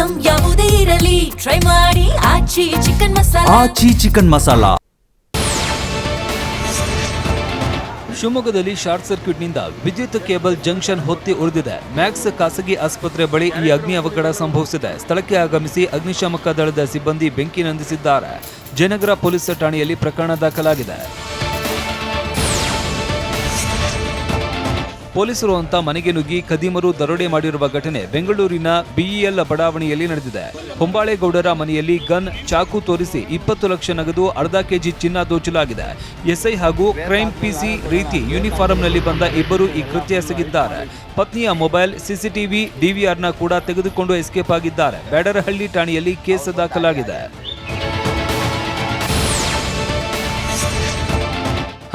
Item ಯಾವುದೇ ಇರಲಿ try ಮಾಡಿ ಆಚಿ ಚಿಕನ್ ಮಸಾಲಾ. ಶಿವಮೊಗ್ಗದಲ್ಲಿ ಶಾರ್ಟ್ ಸರ್ಕ್ಯೂಟ್ನಿಂದ ವಿದ್ಯುತ್ ಕೇಬಲ್ ಜಂಕ್ಷನ್ ಹೊತ್ತಿ ಉರಿದಿದೆ. ಮ್ಯಾಕ್ಸ್ ಖಾಸಗಿ ಆಸ್ಪತ್ರೆ ಬಳಿ ಈ ಅಗ್ನಿ ಅವಘಡ ಸಂಭವಿಸಿದೆ. ಸ್ಥಳಕ್ಕೆ ಆಗಮಿಸಿ ಅಗ್ನಿಶಾಮಕ ದಳದ ಸಿಬ್ಬಂದಿ ಬೆಂಕಿ ನಂದಿಸಿದ್ದಾರೆ. ಜಯನಗರ ಪೊಲೀಸ್ ಠಾಣೆಯಲ್ಲಿ ಪ್ರಕರಣ ದಾಖಲಾಗಿದೆ. ಪೊಲೀಸರು ಅಂತ ಮನೆಗೆ ನುಗ್ಗಿ ಖದೀಮರು ದರೋಡೆ ಮಾಡಿರುವ ಘಟನೆ ಬೆಂಗಳೂರಿನ ಬಿಇಎಲ್ ಬಡಾವಣೆಯಲ್ಲಿ ನಡೆದಿದೆ. ಹೊಂಬಾಳೆಗೌಡರ ಮನೆಯಲ್ಲಿ ಗನ್, ಚಾಕು ತೋರಿಸಿ 20 ಲಕ್ಷ ನಗದು, ಅರ್ಧ ಕೆಜಿ ಚಿನ್ನ ದೋಚಲಾಗಿದೆ. ಎಸ್ಐ ಹಾಗೂ ಕ್ರೈಮ್ ಪಿಸಿ ರೀತಿ ಯೂನಿಫಾರ್ಮ್ನಲ್ಲಿ ಬಂದ ಇಬ್ಬರು ಈ ಕೃತ್ಯ ಎಸಗಿದ್ದಾರೆ. ಪತ್ನಿಯ ಮೊಬೈಲ್, ಸಿಸಿಟಿವಿ, ಡಿವಿಆರ್ನ ಕೂಡ ತೆಗೆದುಕೊಂಡು ಎಸ್ಕೇಪ್ ಆಗಿದ್ದಾರೆ. ಬ್ಯಾಡರಹಳ್ಳಿ ಠಾಣೆಯಲ್ಲಿ ಕೇಸ್ ದಾಖಲಾಗಿದೆ.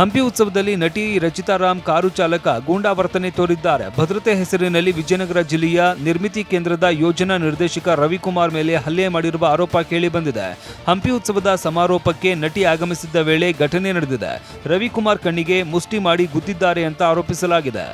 ಹಂಪಿ ಉತ್ಸವದಲ್ಲಿ ನಟಿ ರಚಿತಾ ರಾಮ್ ಕಾರು ಚಾಲಕ ಗೂಂಡಾ ವರ್ತನೆ ತೋರಿದ್ದಾರೆ. ಭದ್ರತೆ ಹೆಸರಿನಲ್ಲಿ ವಿಜಯನಗರ ಜಿಲ್ಲೆಯ ನಿರ್ಮಿತಿ ಕೇಂದ್ರದ ಯೋಜನಾ ನಿರ್ದೇಶಕ ರವಿಕುಮಾರ್ ಮೇಲೆ ಹಲ್ಲೆ ಮಾಡಿರುವ ಆರೋಪ ಕೇಳಿಬಂದಿದೆ. ಹಂಪಿ ಉತ್ಸವದ ಸಮಾರೋಪಕ್ಕೆ ನಟಿ ಆಗಮಿಸಿದ್ದ ವೇಳೆ ಘಟನೆ ನಡೆದಿದೆ. ರವಿಕುಮಾರ್ ಕಣ್ಣಿಗೆ ಮುಷ್ಟಿ ಮಾಡಿ ಗುದ್ದಿದ್ದಾರೆ ಅಂತ ಆರೋಪಿಸಲಾಗಿದೆ.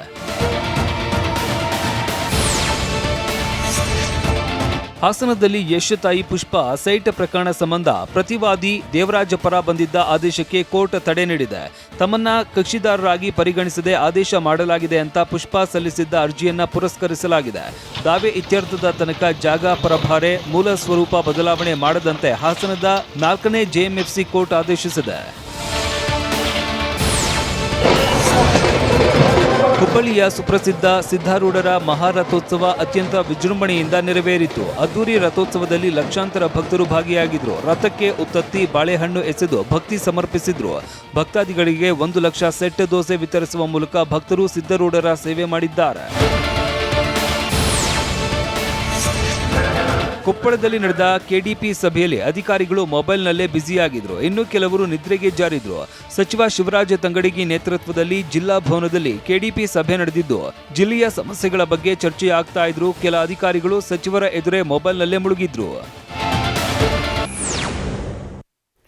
ಹಾಸನದಲ್ಲಿ ಯಶ್ ತಾಯಿ ಪುಷ್ಪ ಸೈಟ್ ಪ್ರಕರಣ ಸಂಬಂಧ ಪ್ರತಿವಾದಿ ದೇವರಾಜ ಪರ ಬಂದಿದ್ದ ಆದೇಶಕ್ಕೆ ಕೋರ್ಟ್ ತಡೆ ನೀಡಿದೆ. ತಮ್ಮನ್ನ ಕಕ್ಷಿದಾರರಾಗಿ ಪರಿಗಣಿಸದೆ ಆದೇಶ ಮಾಡಲಾಗಿದೆ ಅಂತ ಪುಷ್ಪ ಸಲ್ಲಿಸಿದ್ದ ಅರ್ಜಿಯನ್ನ ಪುರಸ್ಕರಿಸಲಾಗಿದೆ. ದಾವೆ ಇತ್ಯರ್ಥದ ತನಕ ಜಾಗ ಪರಭಾರೆ ಮೂಲ ಸ್ವರೂಪ ಬದಲಾವಣೆ ಮಾಡದಂತೆ ಹಾಸನದ 4ನೇ ಜೆಎಂಎಫ್ಸಿ ಕೋರ್ಟ್ ಆದೇಶಿಸಿದೆ. ಹುಬ್ಬಳ್ಳಿಯ ಸುಪ್ರಸಿದ್ಧ ಸಿದ್ಧಾರೂಢರ ಮಹಾರಥೋತ್ಸವ ಅತ್ಯಂತ ವಿಜೃಂಭಣೆಯಿಂದ ನೆರವೇರಿತು. ಅದ್ದೂರಿ ರಥೋತ್ಸವದಲ್ಲಿ ಲಕ್ಷಾಂತರ ಭಕ್ತರು ಭಾಗಿಯಾಗಿದ್ರು. ರಥಕ್ಕೆ ಉತ್ತತ್ತಿ, ಬಾಳೆಹಣ್ಣು ಎಸೆದು ಭಕ್ತಿ ಸಮರ್ಪಿಸಿದ್ರು. ಭಕ್ತಾದಿಗಳಿಗೆ 1 ಲಕ್ಷ ಸೆಟ್ ದೋಸೆ ವಿತರಿಸುವ ಮೂಲಕ ಭಕ್ತರು ಸಿದ್ಧಾರೂಢರ ಸೇವೆ ಮಾಡಿದ್ದಾರೆ. ಕೊಪ್ಪಳದಲ್ಲಿ ನಡೆದ ಕೆಡಿಪಿ ಸಭೆಯಲ್ಲಿ ಅಧಿಕಾರಿಗಳು ಮೊಬೈಲ್ನಲ್ಲೇ ಬ್ಯುಸಿಯಾಗಿದ್ರು. ಇನ್ನು ಕೆಲವರು ನಿದ್ರೆಗೆ ಜಾರಿದ್ರು. ಸಚಿವ ಶಿವರಾಜ ತಂಗಡಗಿ ನೇತೃತ್ವದಲ್ಲಿ ಜಿಲ್ಲಾ ಭವನದಲ್ಲಿ ಕೆಡಿಪಿ ಸಭೆ ನಡೆದಿದ್ದು ಜಿಲ್ಲೆಯ ಸಮಸ್ಯೆಗಳ ಬಗ್ಗೆ ಚರ್ಚೆ ಆಗ್ತಾ ಇದ್ರು. ಕೆಲ ಅಧಿಕಾರಿಗಳು ಸಚಿವರ ಎದುರೇ ಮೊಬೈಲ್ನಲ್ಲೇ ಮುಳುಗಿದ್ರು.